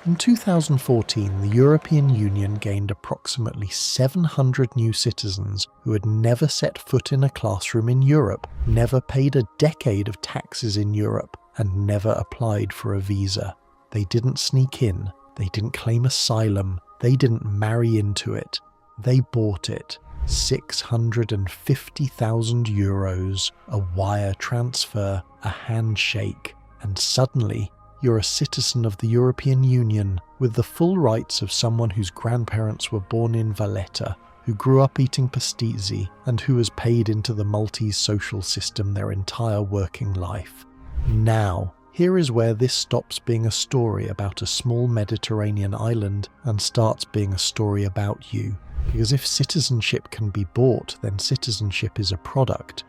In 2014, the European Union gained approximately 700 new citizens who had never set foot in a classroom in Europe, never paid a decade of taxes in Europe, and never applied for a visa. They didn't sneak in, they didn't claim asylum, they didn't marry into it. They bought it. 650,000 euros, a wire transfer, a handshake, and suddenly you're a citizen of the European Union with the full rights of someone whose grandparents were born in Valletta, who grew up eating pasticci, and who has paid into the Maltese social system their entire working life. Now, here is where this stops being a story about a small Mediterranean island and starts being a story about you. Because if citizenship can be bought, then citizenship is a product.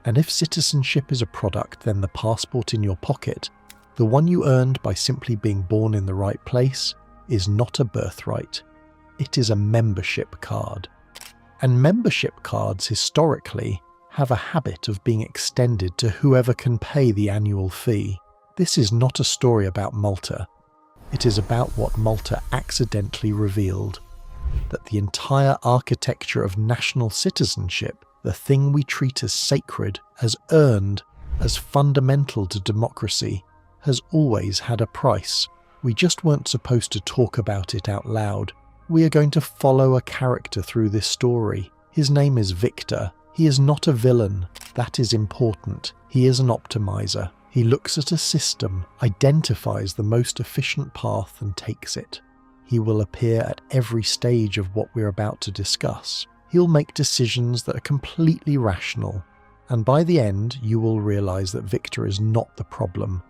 And if citizenship is a product, then the passport in your pocket, the one you earned by simply being born in the right place, is not a birthright. It is a membership card. And membership cards historically have a habit of being extended to whoever can pay the annual fee. This is not a story about Malta. It is about what Malta accidentally revealed. That the entire architecture of national citizenship, the thing we treat as sacred, as earned, as fundamental to democracy, has always had a price. We just weren't supposed to talk about it out loud. We are going to follow a character through this story. His name is Victor. He is not a villain. That is important. He is an optimizer. He looks at a system, identifies the most efficient path and takes it. He will appear at every stage of what we're about to discuss. He'll make decisions that are completely rational. And by the end, you will realize that Victor is not the problem.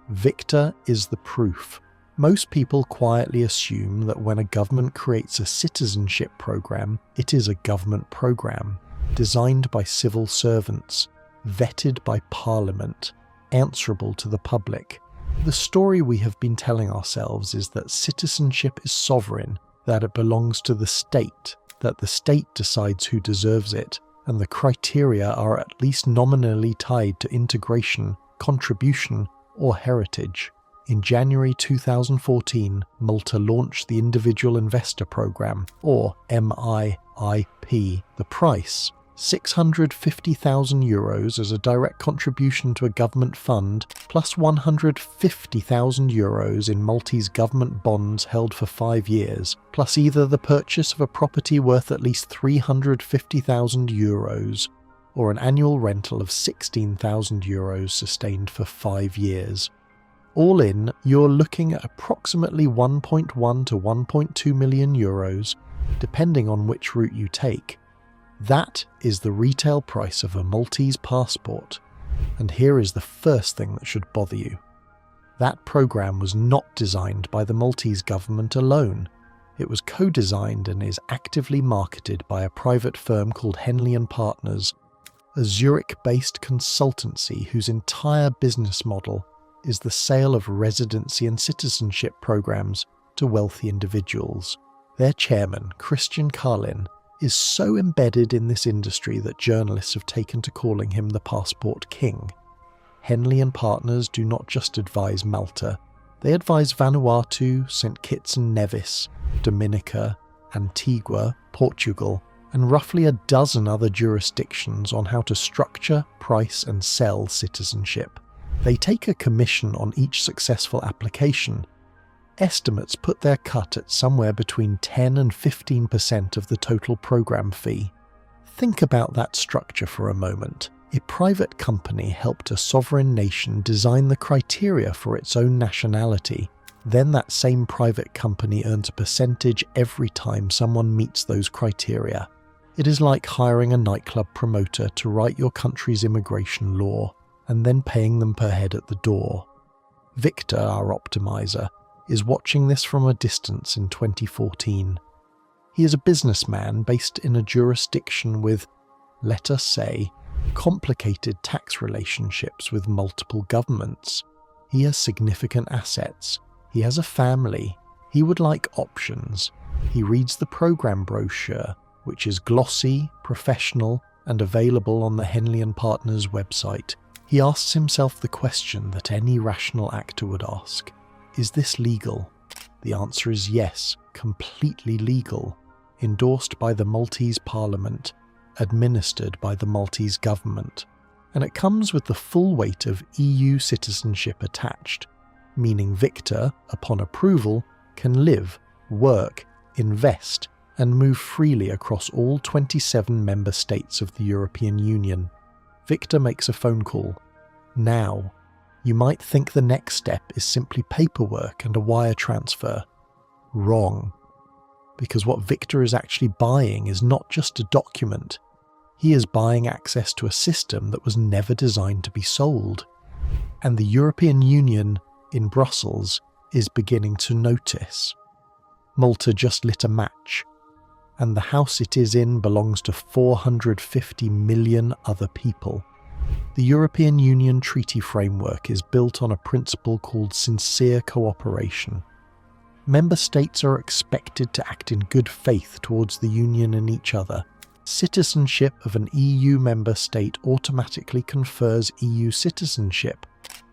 Victor is the proof. Most people quietly assume that when a government creates a citizenship program, it is a government program, designed by civil servants, vetted by parliament, answerable to the public. The story we have been telling ourselves is that citizenship is sovereign, that it belongs to the state, that the state decides who deserves it, and the criteria are at least nominally tied to integration, contribution, or heritage. In January 2014, Malta launched the Individual Investor Programme, or MIIP. The price, 650,000 euros as a direct contribution to a government fund, plus 150,000 euros in Maltese government bonds held for 5 years, plus either the purchase of a property worth at least 350,000 euros, or an annual rental of 16,000 euros sustained for 5 years. All in, you're looking at approximately 1.1 to 1.2 million euros, depending on which route you take. That is the retail price of a Maltese passport. And here is the first thing that should bother you. That program was not designed by the Maltese government alone. It was co-designed and is actively marketed by a private firm called Henley & Partners, a Zurich-based consultancy whose entire business model is the sale of residency and citizenship programs to wealthy individuals. Their chairman, Christian Carlin, is so embedded in this industry that journalists have taken to calling him the Passport King. Henley & Partners do not just advise Malta, they advise Vanuatu, St. Kitts and Nevis, Dominica, Antigua, Portugal, and roughly a dozen other jurisdictions on how to structure, price and sell citizenship. They take a commission on each successful application. Estimates put their cut at somewhere between 10 and 15% of the total program fee. Think about that structure for a moment. A private company helped a sovereign nation design the criteria for its own nationality. Then that same private company earns a percentage every time someone meets those criteria. It is like hiring a nightclub promoter to write your country's immigration law, and then paying them per head at the door. Victor, our optimizer, is watching this from a distance in 2014. He is a businessman based in a jurisdiction with, let us say, complicated tax relationships with multiple governments. He has significant assets. He has a family. He would like options. He reads the program brochure, which is glossy, professional, and available on the Henley & Partners website. He asks himself the question that any rational actor would ask. Is this legal? The answer is yes, completely legal, endorsed by the Maltese Parliament, administered by the Maltese government, and it comes with the full weight of EU citizenship attached, meaning Victor, upon approval, can live, work, invest, and move freely across all 27 member states of the European Union. Victor makes a phone call. Now, you might think the next step is simply paperwork and a wire transfer. Wrong. Because what Victor is actually buying is not just a document. He is buying access to a system that was never designed to be sold. And the European Union, in Brussels, is beginning to notice. Malta just lit a match, and the house it is in belongs to 450 million other people. The European Union treaty framework is built on a principle called sincere cooperation. Member states are expected to act in good faith towards the Union and each other. Citizenship of an EU member state automatically confers EU citizenship.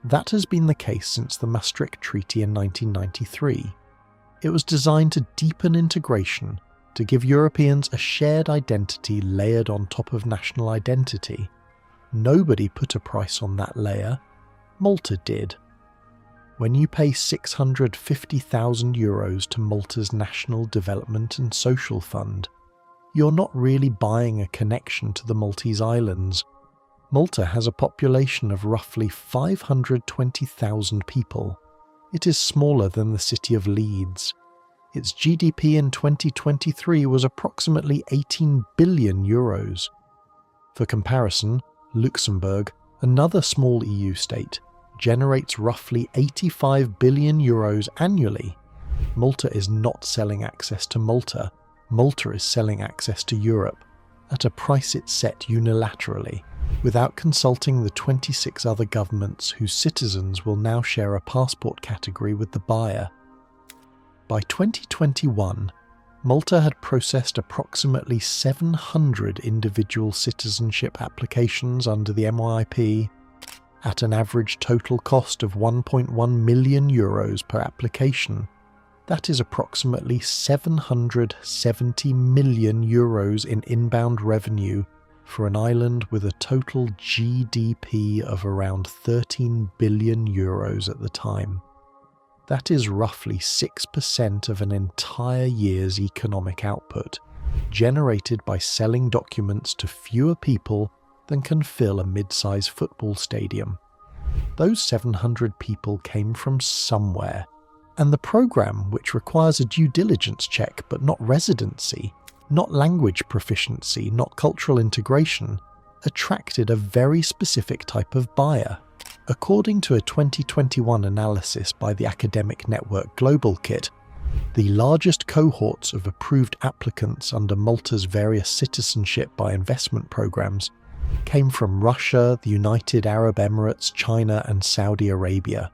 That has been the case since the Maastricht Treaty in 1993. It was designed to deepen integration, to give Europeans a shared identity layered on top of national identity. Nobody put a price on that layer. Malta did. When you pay €650,000 to Malta's National Development and Social Fund, you're not really buying a connection to the Maltese Islands. Malta has a population of roughly 520,000 people. It is smaller than the city of Leeds. Its GDP in 2023 was approximately €18 billion. For comparison, Luxembourg, another small EU state, generates roughly €85 billion annually. Malta is not selling access to Malta. Malta is selling access to Europe, at a price it set unilaterally, without consulting the 26 other governments whose citizens will now share a passport category with the buyer. By 2021, Malta had processed approximately 700 individual citizenship applications under the MYIP, at an average total cost of €1.1 million per application. That is approximately €770 million in inbound revenue for an island with a total GDP of around €13 billion at the time. That is roughly 6% of an entire year's economic output, generated by selling documents to fewer people than can fill a mid-size football stadium. Those 700 people came from somewhere, and the program, which requires a due diligence check but not residency, not language proficiency, not cultural integration, attracted a very specific type of buyer. According to a 2021 analysis by the academic network GlobalKit, the largest cohorts of approved applicants under Malta's various citizenship by investment programs came from Russia, the United Arab Emirates, China, and Saudi Arabia.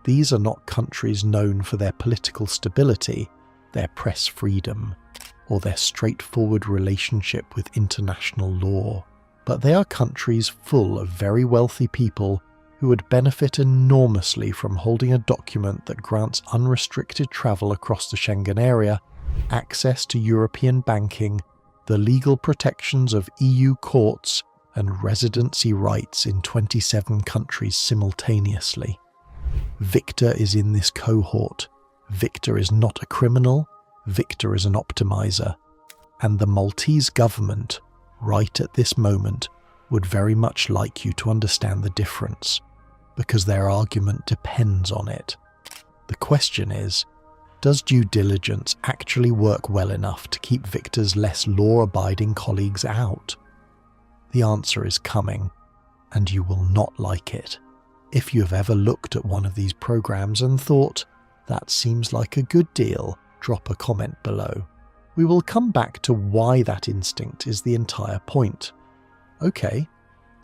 These are not countries known for their political stability, their press freedom, or their straightforward relationship with international law, but they are countries full of very wealthy people who would benefit enormously from holding a document that grants unrestricted travel across the Schengen area, access to European banking, the legal protections of EU courts, and residency rights in 27 countries simultaneously. Victor is in this cohort. Victor is not a criminal. Victor is an optimizer. And the Maltese government, right at this moment, would very much like you to understand the difference, because their argument depends on it. The question is, does due diligence actually work well enough to keep Victor's less law-abiding colleagues out? The answer is coming, and you will not like it. If you have ever looked at one of these programs and thought, that seems like a good deal, drop a comment below. We will come back to why that instinct is the entire point. Okay,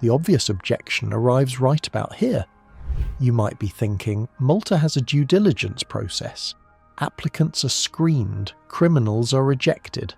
the obvious objection arrives right about here. You might be thinking, Malta has a due diligence process. Applicants are screened, criminals are rejected.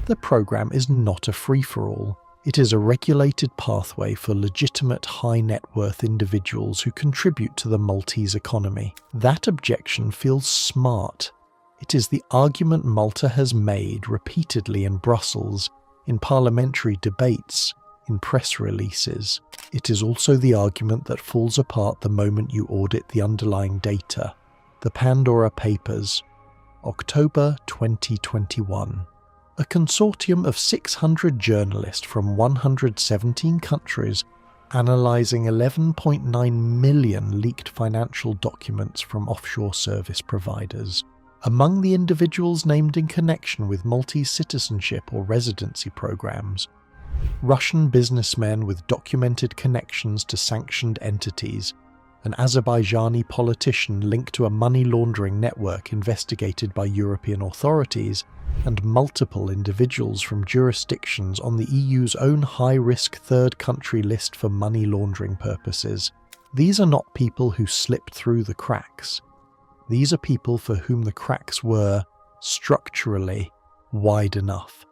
The program is not a free-for-all. It is a regulated pathway for legitimate high net worth individuals who contribute to the Maltese economy. That objection feels smart. It is the argument Malta has made repeatedly in Brussels, in parliamentary debates, in press releases. It is also the argument that falls apart the moment you audit the underlying data. The Pandora Papers, October 2021. A consortium of 600 journalists from 117 countries analysing 11.9 million leaked financial documents from offshore service providers. Among the individuals named in connection with Maltese citizenship or residency programs, Russian businessmen with documented connections to sanctioned entities, an Azerbaijani politician linked to a money laundering network investigated by European authorities, and multiple individuals from jurisdictions on the EU's own high-risk third country list for money laundering purposes. These are not people who slipped through the cracks. These are people for whom the cracks were, structurally, wide enough.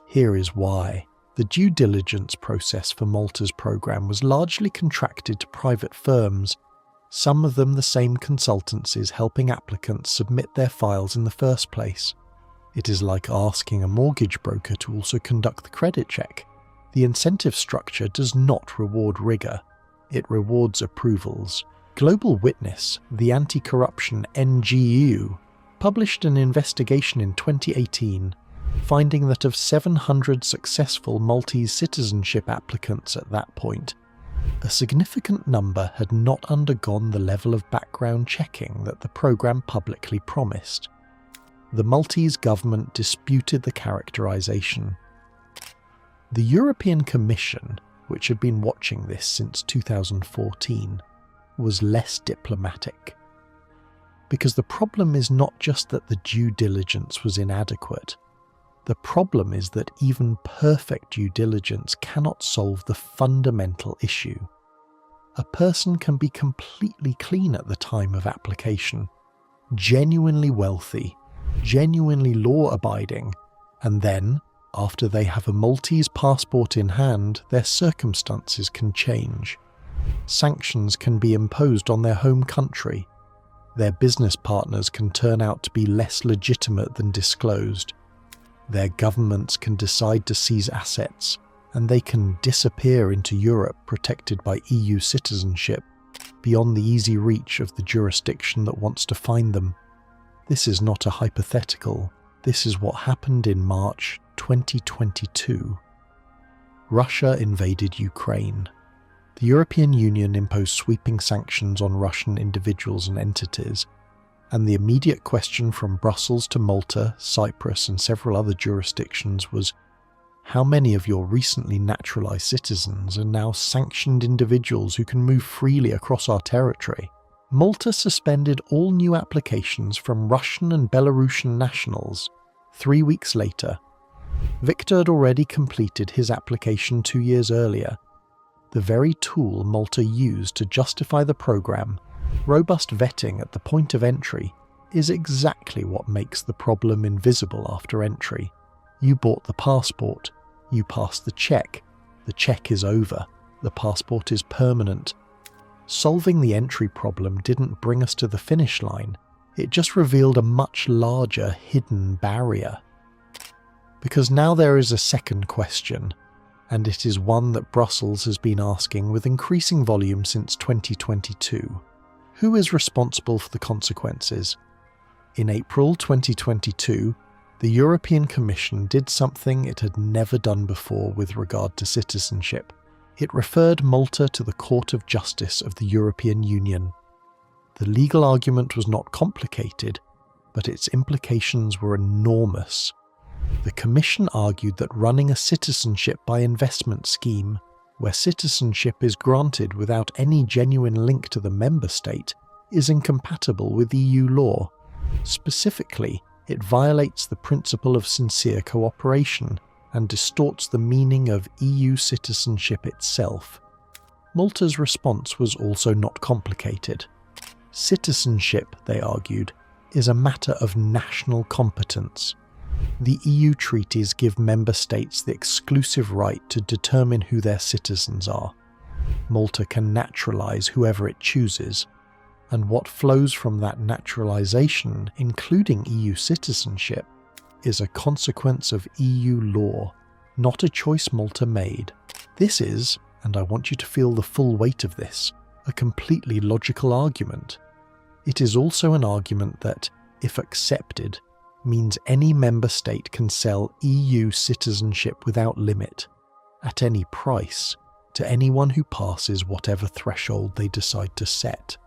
Here is why. The due diligence process for Malta's programme was largely contracted to private firms, some of them the same consultancies helping applicants submit their files in the first place. It is like asking a mortgage broker to also conduct the credit check. The incentive structure does not reward rigour, it rewards approvals. Global Witness, the anti-corruption NGO, published an investigation in 2018, finding that of 700 successful Maltese citizenship applicants at that point, a significant number had not undergone the level of background checking that the programme publicly promised. The Maltese government disputed the characterisation. The European Commission, which had been watching this since 2014, was less diplomatic. Because the problem is not just that the due diligence was inadequate. The problem is that even perfect due diligence cannot solve the fundamental issue. A person can be completely clean at the time of application, genuinely wealthy, genuinely law-abiding, and then, after they have a Maltese passport in hand, their circumstances can change. Sanctions can be imposed on their home country. Their business partners can turn out to be less legitimate than disclosed. Their governments can decide to seize assets, and they can disappear into Europe protected by EU citizenship, beyond the easy reach of the jurisdiction that wants to find them. This is not a hypothetical. This is what happened in March 2022. Russia invaded Ukraine. The European Union imposed sweeping sanctions on Russian individuals and entities, and the immediate question from Brussels to Malta, Cyprus, and several other jurisdictions was, how many of your recently naturalised citizens are now sanctioned individuals who can move freely across our territory? Malta suspended all new applications from Russian and Belarusian nationals. 3 weeks later, Victor had already completed his application 2 years earlier. The very tool Malta used to justify the programme, robust vetting at the point of entry, is exactly what makes the problem invisible after entry. You bought the passport, you passed the check is over, the passport is permanent. Solving the entry problem didn't bring us to the finish line, it just revealed a much larger hidden barrier. Because now there is a second question, and it is one that Brussels has been asking with increasing volume since 2022. Who is responsible for the consequences? In April 2022, the European Commission did something it had never done before with regard to citizenship. It referred Malta to the Court of Justice of the European Union. The legal argument was not complicated, but its implications were enormous. The Commission argued that running a citizenship by investment scheme, where citizenship is granted without any genuine link to the member state, is incompatible with EU law. Specifically, it violates the principle of sincere cooperation and distorts the meaning of EU citizenship itself. Malta's response was also not complicated. Citizenship, they argued, is a matter of national competence. The EU treaties give member states the exclusive right to determine who their citizens are. Malta can naturalise whoever it chooses, and what flows from that naturalisation, including EU citizenship, is a consequence of EU law, not a choice Malta made. This is, and I want you to feel the full weight of this, a completely logical argument. It is also an argument that, if accepted, means any member state can sell EU citizenship without limit, at any price, to anyone who passes whatever threshold they decide to set.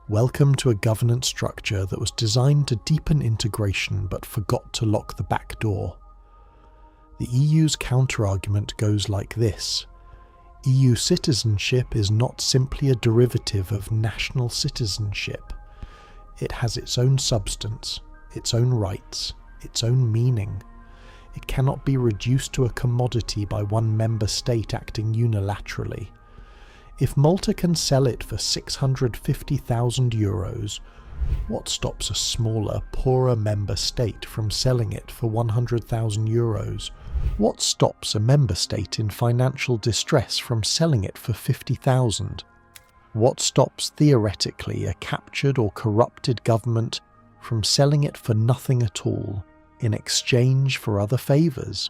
Welcome to a governance structure that was designed to deepen integration but forgot to lock the back door. The EU's counter-argument goes like this. EU citizenship is not simply a derivative of national citizenship. It has its own substance, its own rights, its own meaning. It cannot be reduced to a commodity by one member state acting unilaterally. If Malta can sell it for €650,000, what stops a smaller, poorer member state from selling it for €100,000? What stops a member state in financial distress from selling it for $50,000? What stops, theoretically, a captured or corrupted government from selling it for nothing at all, in exchange for other favours?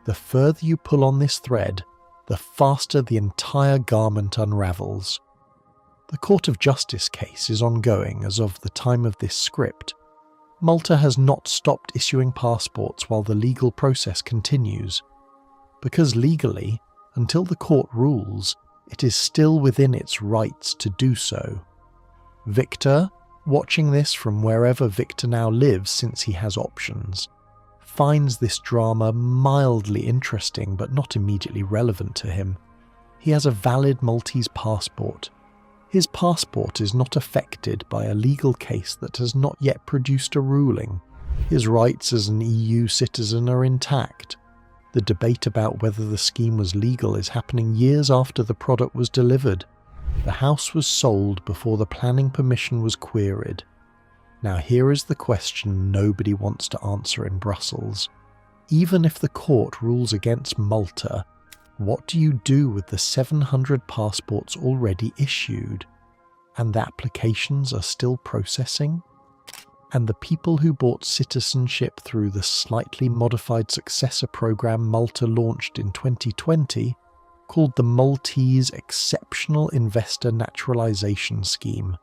The further you pull on this thread, the faster the entire garment unravels. The Court of Justice case is ongoing as of the time of this script. Malta has not stopped issuing passports while the legal process continues, because legally, until the court rules, it is still within its rights to do so. Victor, watching this from wherever Victor now lives since he has options, finds this drama mildly interesting but not immediately relevant to him. He has a valid Maltese passport. His passport is not affected by a legal case that has not yet produced a ruling. His rights as an EU citizen are intact. The debate about whether the scheme was legal is happening years after the product was delivered. The house was sold before the planning permission was queried. Now here is the question nobody wants to answer in Brussels. Even if the court rules against Malta, what do you do with the 700 passports already issued? And the applications are still processing? And the people who bought citizenship through the slightly modified successor program Malta launched in 2020, called the Maltese Exceptional Investor Naturalisation Scheme,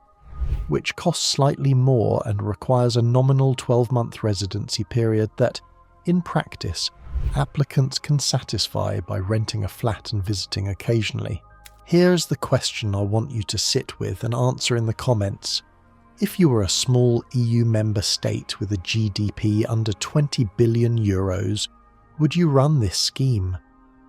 which costs slightly more and requires a nominal 12-month residency period that, in practice, applicants can satisfy by renting a flat and visiting occasionally. Here's the question I want you to sit with and answer in the comments. If you were a small EU member state with a GDP under €20 billion, would you run this scheme?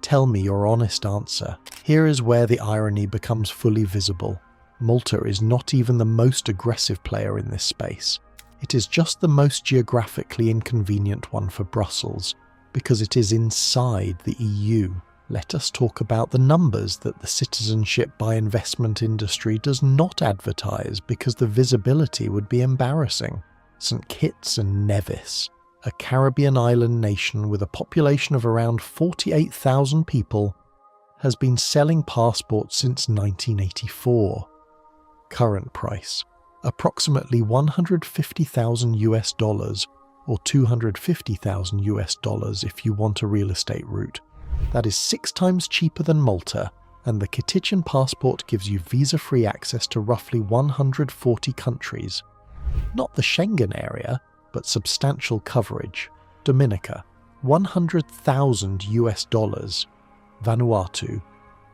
Tell me your honest answer. Here is where the irony becomes fully visible. Malta is not even the most aggressive player in this space. It is just the most geographically inconvenient one for Brussels, because it is inside the EU. Let us talk about the numbers that the citizenship by investment industry does not advertise because the visibility would be embarrassing. St. Kitts and Nevis, a Caribbean island nation with a population of around 48,000 people, has been selling passports since 1984. Current price, approximately $150,000 or $250,000 if you want a real estate route. That is 6 times cheaper than Malta, and the Kitchen passport gives you visa-free access to roughly 140 countries. Not the Schengen area, but substantial coverage. Dominica, $100,000. Vanuatu,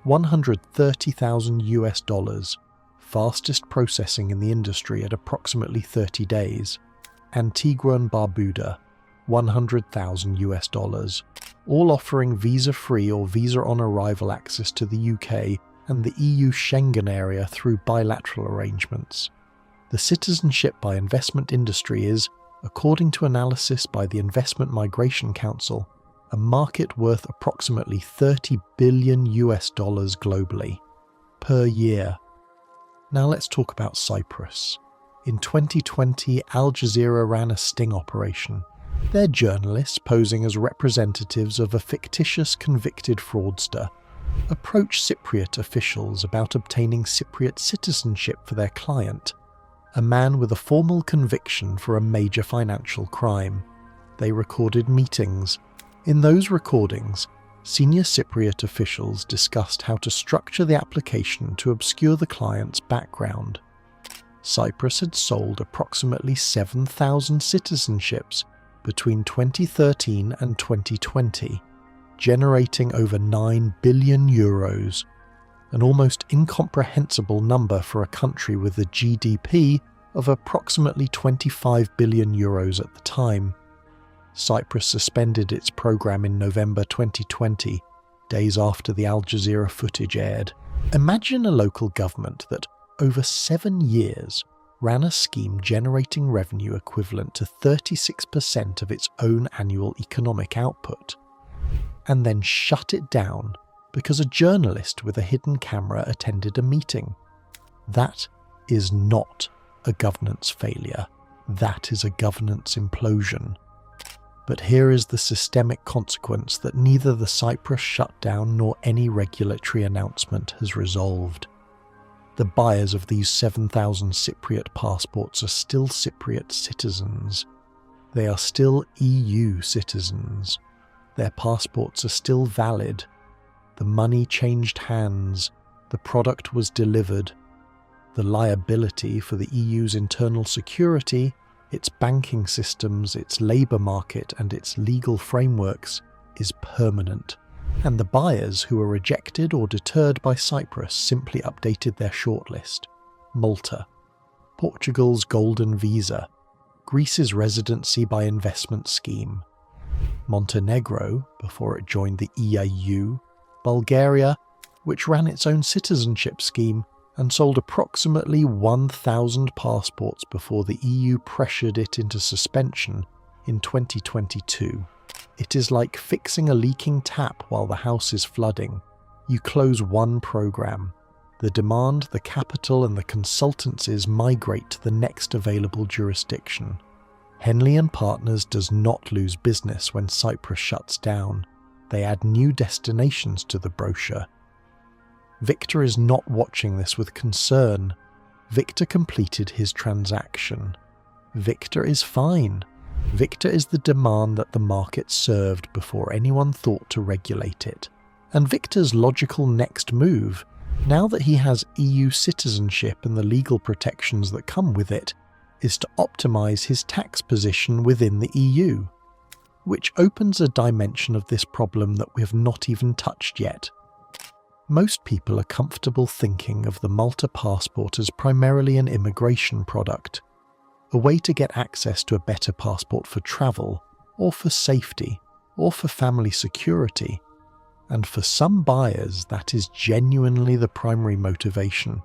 $130,000. Fastest processing in the industry at approximately 30 days. Antigua and Barbuda, $100,000, all offering visa-free or visa-on-arrival access to the UK and the EU Schengen area through bilateral arrangements. The citizenship by investment industry is, according to analysis by the Investment Migration Council, a market worth approximately $30 billion globally per year. Now let's talk about Cyprus. In 2020, Al Jazeera ran a sting operation. They're journalists posing as representatives of a fictitious convicted fraudster, approach Cypriot officials about obtaining Cypriot citizenship for their client, a man with a formal conviction for a major financial crime. They recorded meetings. In those recordings, senior Cypriot officials discussed how to structure the application to obscure the client's background. Cyprus had sold approximately 7,000 citizenships between 2013 and 2020, generating over €9 billion, an almost incomprehensible number for a country with a GDP of approximately €25 billion at the time. Cyprus suspended its program in November 2020, days after the Al Jazeera footage aired. Imagine a local government that, over 7 years, ran a scheme generating revenue equivalent to 36% of its own annual economic output, and then shut it down because a journalist with a hidden camera attended a meeting. That is not a governance failure. That is a governance implosion. But here is the systemic consequence that neither the Cyprus shutdown nor any regulatory announcement has resolved. The buyers of these 7,000 Cypriot passports are still Cypriot citizens. They are still EU citizens. Their passports are still valid. The money changed hands. The product was delivered. The liability for the EU's internal security, its banking systems, its labour market and its legal frameworks is permanent. And the buyers who were rejected or deterred by Cyprus simply updated their shortlist. Malta, Portugal's golden visa, Greece's residency by investment scheme, Montenegro, before it joined the EIU, Bulgaria, which ran its own citizenship scheme and sold approximately 1,000 passports before the EU pressured it into suspension in 2022. It is like fixing a leaking tap while the house is flooding. You close one program. The demand, the capital and the consultancies migrate to the next available jurisdiction. Henley and Partners does not lose business when Cyprus shuts down. They add new destinations to the brochure. Victor is not watching this with concern. Victor completed his transaction. Victor is fine. Victor is the demand that the market served before anyone thought to regulate it. And Victor's logical next move, now that he has EU citizenship and the legal protections that come with it, is to optimize his tax position within the EU, which opens a dimension of this problem that we have not even touched yet. Most people are comfortable thinking of the Malta passport as primarily an immigration product, a way to get access to a better passport for travel, or for safety, or for family security, and for some buyers that is genuinely the primary motivation.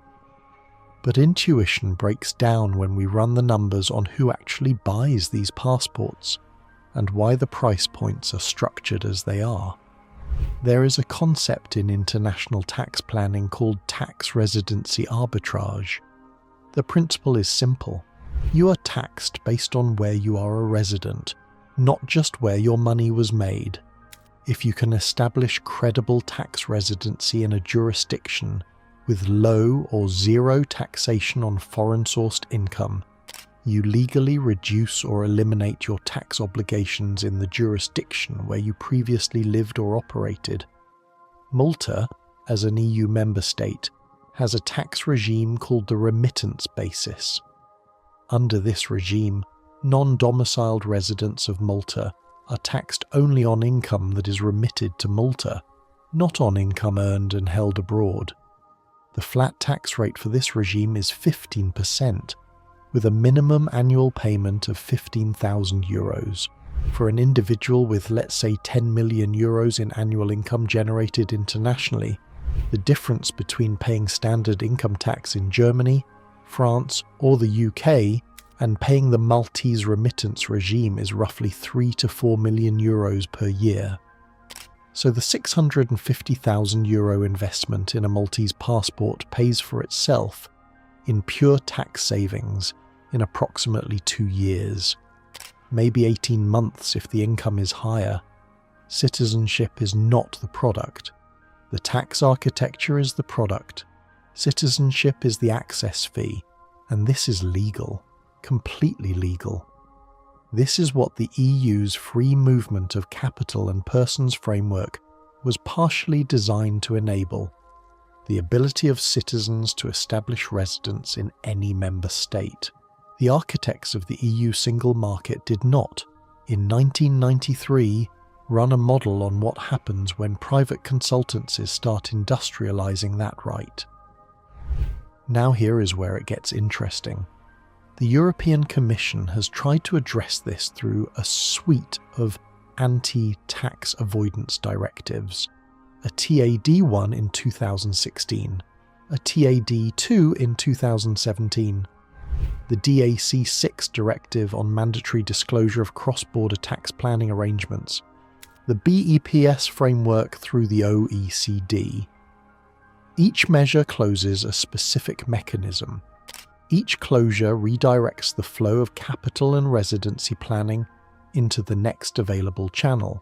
But intuition breaks down when we run the numbers on who actually buys these passports, and why the price points are structured as they are. There is a concept in international tax planning called tax residency arbitrage. The principle is simple. You are taxed based on where you are a resident, not just where your money was made. If you can establish credible tax residency in a jurisdiction with low or zero taxation on foreign-sourced income, you legally reduce or eliminate your tax obligations in the jurisdiction where you previously lived or operated. Malta, as an EU member state, has a tax regime called the remittance basis. Under this regime, non-domiciled residents of Malta are taxed only on income that is remitted to Malta, not on income earned and held abroad. The flat tax rate for this regime is 15%, with a minimum annual payment of €15,000. For an individual with, let's say, €10 million in annual income generated internationally, the difference between paying standard income tax in Germany, France, or the UK and paying the Maltese remittance regime is roughly €3 to €4 million per year. So the €650,000 investment in a Maltese passport pays for itself in pure tax savings in approximately 2 years. maybe 18 months if the income is higher. Citizenship is not the product. The tax architecture is the product. Citizenship is the access fee, and this is legal, completely legal. This is what the EU's free movement of capital and persons framework was partially designed to enable: the ability of citizens to establish residence in any member state. The architects of the EU single market did not, in 1993, run a model on what happens when private consultancies start industrializing that right. Now here is where it gets interesting. The European Commission has tried to address this through a suite of anti-tax avoidance directives: a TAD1 in 2016, a TAD2 in 2017, the DAC6 directive on mandatory disclosure of cross-border tax planning arrangements, the BEPS framework through the OECD. Each measure closes a specific mechanism. Each closure redirects the flow of capital and residency planning into the next available channel.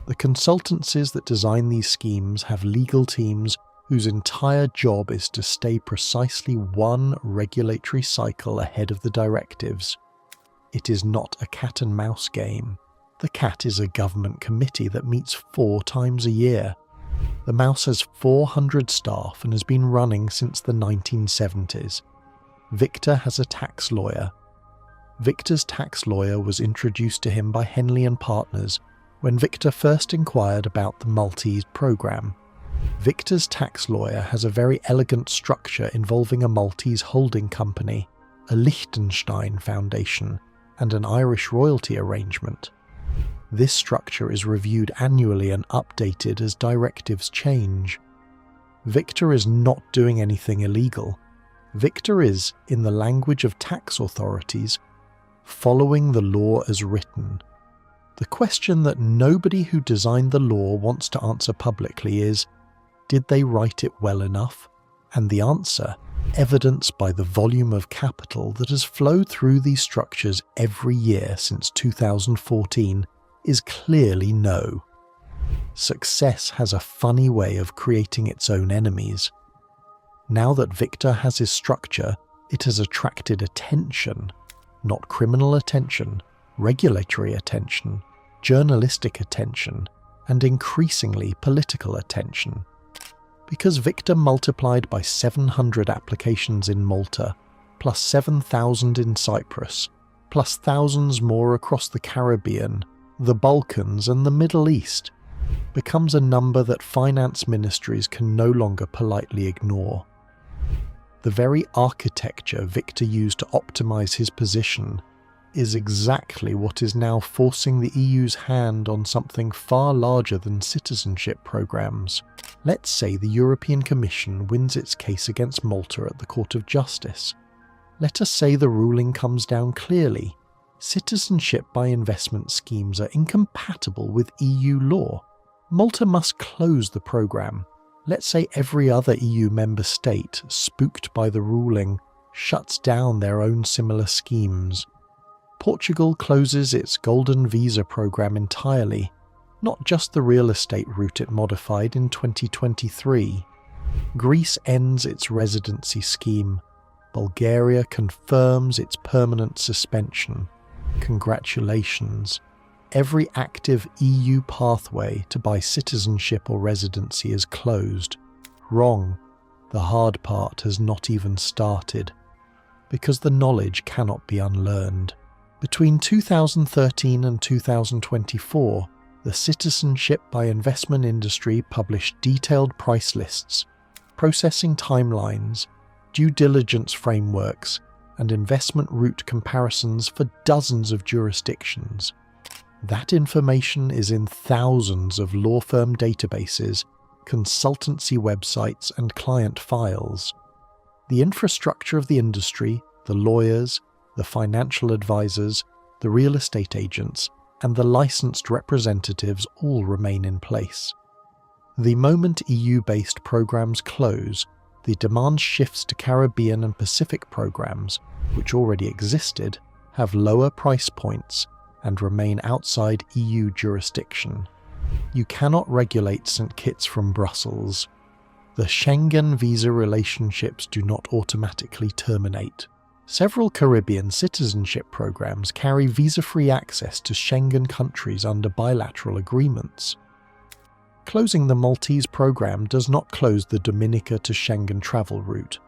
The consultancies that design these schemes have legal teams whose entire job is to stay precisely one regulatory cycle ahead of the directives. It is not a cat and mouse game. The cat is a government committee that meets 4 times a year. The mouse has 400 staff and has been running since the 1970s. Victor has a tax lawyer. Victor's tax lawyer was introduced to him by Henley and Partners when Victor first inquired about the Maltese program. Victor's tax lawyer has a very elegant structure involving a Maltese holding company, a Liechtenstein foundation, and an Irish royalty arrangement. This structure is reviewed annually and updated as directives change. Victor is not doing anything illegal. Victor is, in the language of tax authorities, following the law as written. The question that nobody who designed the law wants to answer publicly is, did they write it well enough? And the answer, evidenced by the volume of capital that has flowed through these structures every year since 2014, is clearly no. Success has a funny way of creating its own enemies. Now that Victor has his structure, it has attracted attention, not criminal attention, regulatory attention, journalistic attention, and increasingly political attention. Because Victor multiplied by 700 applications in Malta, plus 7,000 in Cyprus, plus thousands more across the Caribbean, the Balkans and the Middle East, becomes a number that finance ministries can no longer politely ignore. The very architecture Victor used to optimize his position is exactly what is now forcing the EU's hand on something far larger than citizenship programs. Let's say the European Commission wins its case against Malta at the Court of Justice. Let us say the ruling comes down clearly. Citizenship by investment schemes are incompatible with EU law. Malta must close the program. Let's say every other EU member state, spooked by the ruling, shuts down their own similar schemes. Portugal closes its golden visa program entirely, not just the real estate route it modified in 2023. Greece ends its residency scheme. Bulgaria confirms its permanent suspension. Congratulations. Every active EU pathway to buy citizenship or residency is closed. Wrong. The hard part has not even started, because the knowledge cannot be unlearned. Between 2013 and 2024, the citizenship by investment industry published detailed price lists, processing timelines, due diligence frameworks, and investment route comparisons for dozens of jurisdictions. That information is in thousands of law firm databases, consultancy websites, and client files. The infrastructure of the industry, the lawyers, the financial advisors, the real estate agents, and the licensed representatives all remain in place. The moment EU-based programs close, the demand shifts to Caribbean and Pacific programs, which already existed, have lower price points, and remain outside EU jurisdiction. You cannot regulate St. Kitts from Brussels. The Schengen visa relationships do not automatically terminate. Several Caribbean citizenship programs carry visa-free access to Schengen countries under bilateral agreements. Closing the Maltese program does not close the Dominica to Schengen travel route.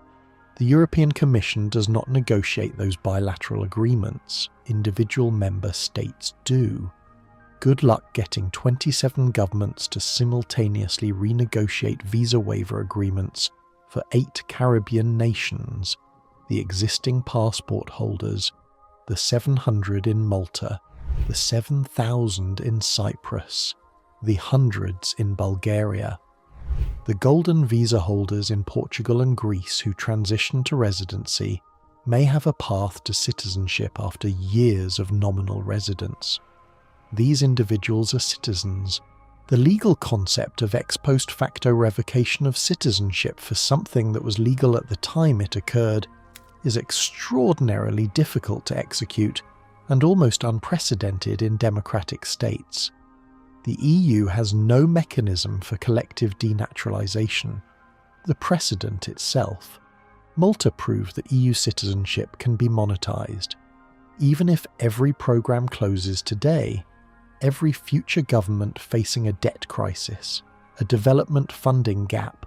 The European Commission does not negotiate those bilateral agreements. Individual member states do. Good luck getting 27 governments to simultaneously renegotiate visa waiver agreements for 8 Caribbean nations: the existing passport holders, the 700 in Malta, the 7,000 in Cyprus, the hundreds in Bulgaria. The golden visa holders in Portugal and Greece who transition to residency may have a path to citizenship after years of nominal residence. These individuals are citizens. The legal concept of ex post facto revocation of citizenship for something that was legal at the time it occurred is extraordinarily difficult to execute and almost unprecedented in democratic states. The EU has no mechanism for collective denaturalization. The precedent itself. Malta proved that EU citizenship can be monetized. Even if every program closes today, every future government facing a debt crisis, a development funding gap,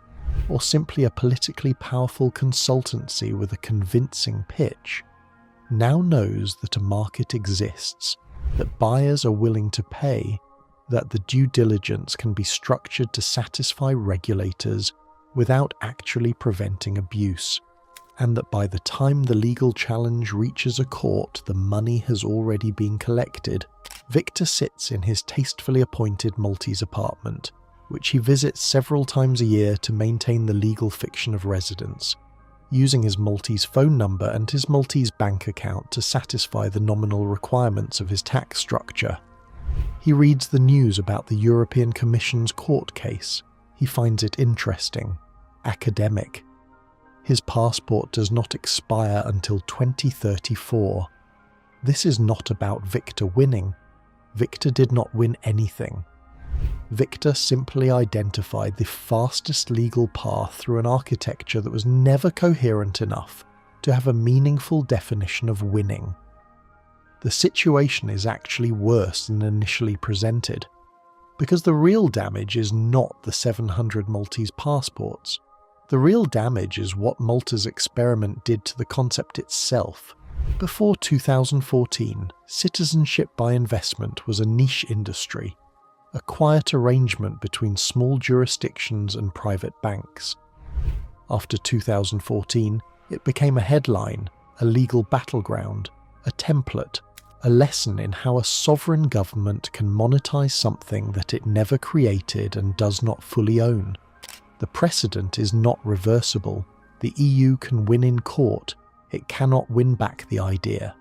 or simply a politically powerful consultancy with a convincing pitch, now knows that a market exists, that buyers are willing to pay, that the due diligence can be structured to satisfy regulators without actually preventing abuse, and that by the time the legal challenge reaches a court, the money has already been collected. Victor sits in his tastefully appointed Maltese apartment, which he visits several times a year to maintain the legal fiction of residence, using his Maltese phone number and his Maltese bank account to satisfy the nominal requirements of his tax structure. He reads the news about the European Commission's court case. He finds it interesting, academic. His passport does not expire until 2034. This is not about Victor winning. Victor did not win anything. Victor simply identified the fastest legal path through an architecture that was never coherent enough to have a meaningful definition of winning. The situation is actually worse than initially presented, because the real damage is not the 700 Maltese passports. The real damage is what Malta's experiment did to the concept itself. Before 2014, citizenship by investment was a niche industry, a quiet arrangement between small jurisdictions and private banks. After 2014, it became a headline, a legal battleground, a template, a lesson in how a sovereign government can monetize something that it never created and does not fully own. The precedent is not reversible. The EU can win in court. It cannot win back the idea.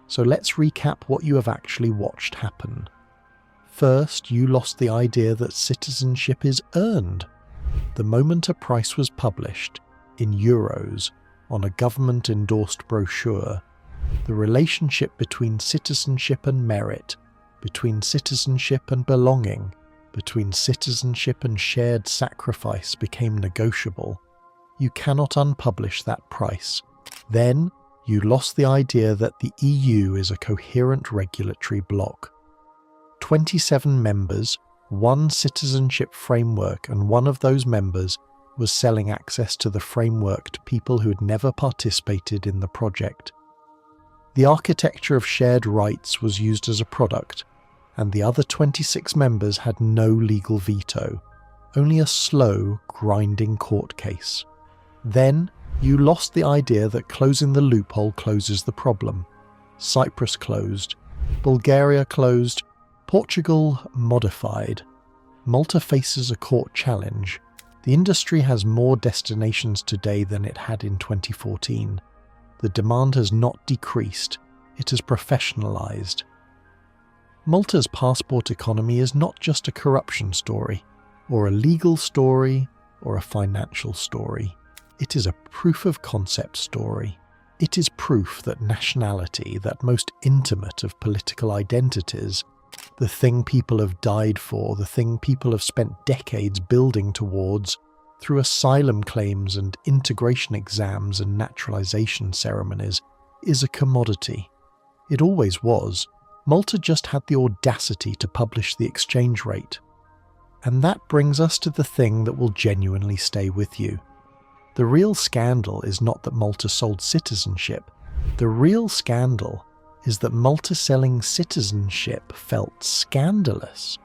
So let's recap what you have actually watched happen. First, you lost the idea that citizenship is earned. The moment a price was published, in euros, on a government-endorsed brochure, the relationship between citizenship and merit, between citizenship and belonging, between citizenship and shared sacrifice became negotiable. You cannot unpublish that price. Then, you lost the idea that the EU is a coherent regulatory bloc. 27 members, one citizenship framework, and one of those members was selling access to the framework to people who had never participated in the project. The architecture of shared rights was used as a product, and the other 26 members had no legal veto, only a slow, grinding court case. Then, you lost the idea that closing the loophole closes the problem. Cyprus closed, Bulgaria closed, Portugal modified. Malta faces a court challenge. The industry has more destinations today than it had in 2014. The demand has not decreased, it has professionalized. Malta's passport economy is not just a corruption story, or a legal story, or a financial story. It is a proof of concept story. It is proof that nationality, that most intimate of political identities, the thing people have died for, the thing people have spent decades building towards, through asylum claims and integration exams and naturalization ceremonies, is a commodity. It always was. Malta just had the audacity to publish the exchange rate. And that brings us to the thing that will genuinely stay with you. The real scandal is not that Malta sold citizenship. The real scandal is that Malta selling citizenship felt scandalous.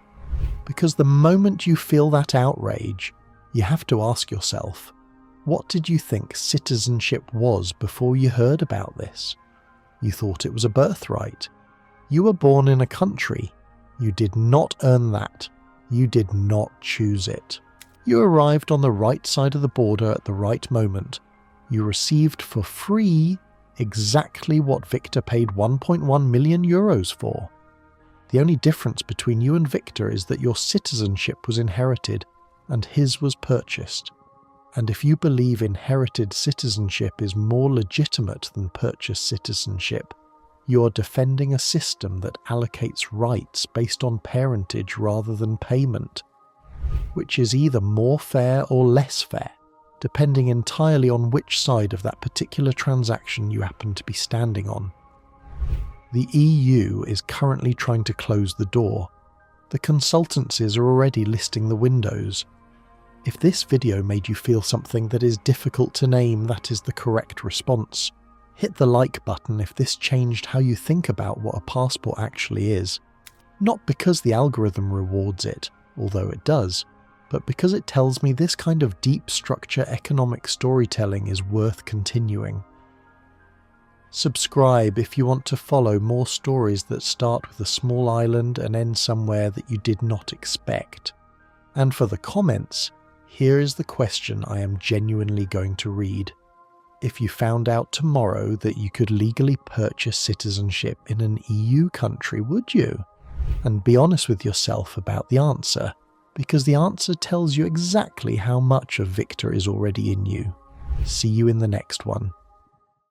Because the moment you feel that outrage, you have to ask yourself, what did you think citizenship was before you heard about this? You thought it was a birthright. You were born in a country. You did not earn that. You did not choose it. You arrived on the right side of the border at the right moment. You received for free exactly what Victor paid 1.1 million euros for. The only difference between you and Victor is that your citizenship was inherited and his was purchased. And if you believe inherited citizenship is more legitimate than purchased citizenship, you are defending a system that allocates rights based on parentage rather than payment, which is either more fair or less fair, depending entirely on which side of that particular transaction you happen to be standing on. The EU is currently trying to close the door. The consultancies are already listing the windows. If this video made you feel something that is difficult to name, that is the correct response. Hit the like button if this changed how you think about what a passport actually is. Not because the algorithm rewards it, although it does, but because it tells me this kind of deep structure economic storytelling is worth continuing. Subscribe if you want to follow more stories that start with a small island and end somewhere that you did not expect. And for the comments, here is the question I am genuinely going to read. If you found out tomorrow that you could legally purchase citizenship in an EU country, would you? And be honest with yourself about the answer, because the answer tells you exactly how much of Victor is already in you. See you in the next one.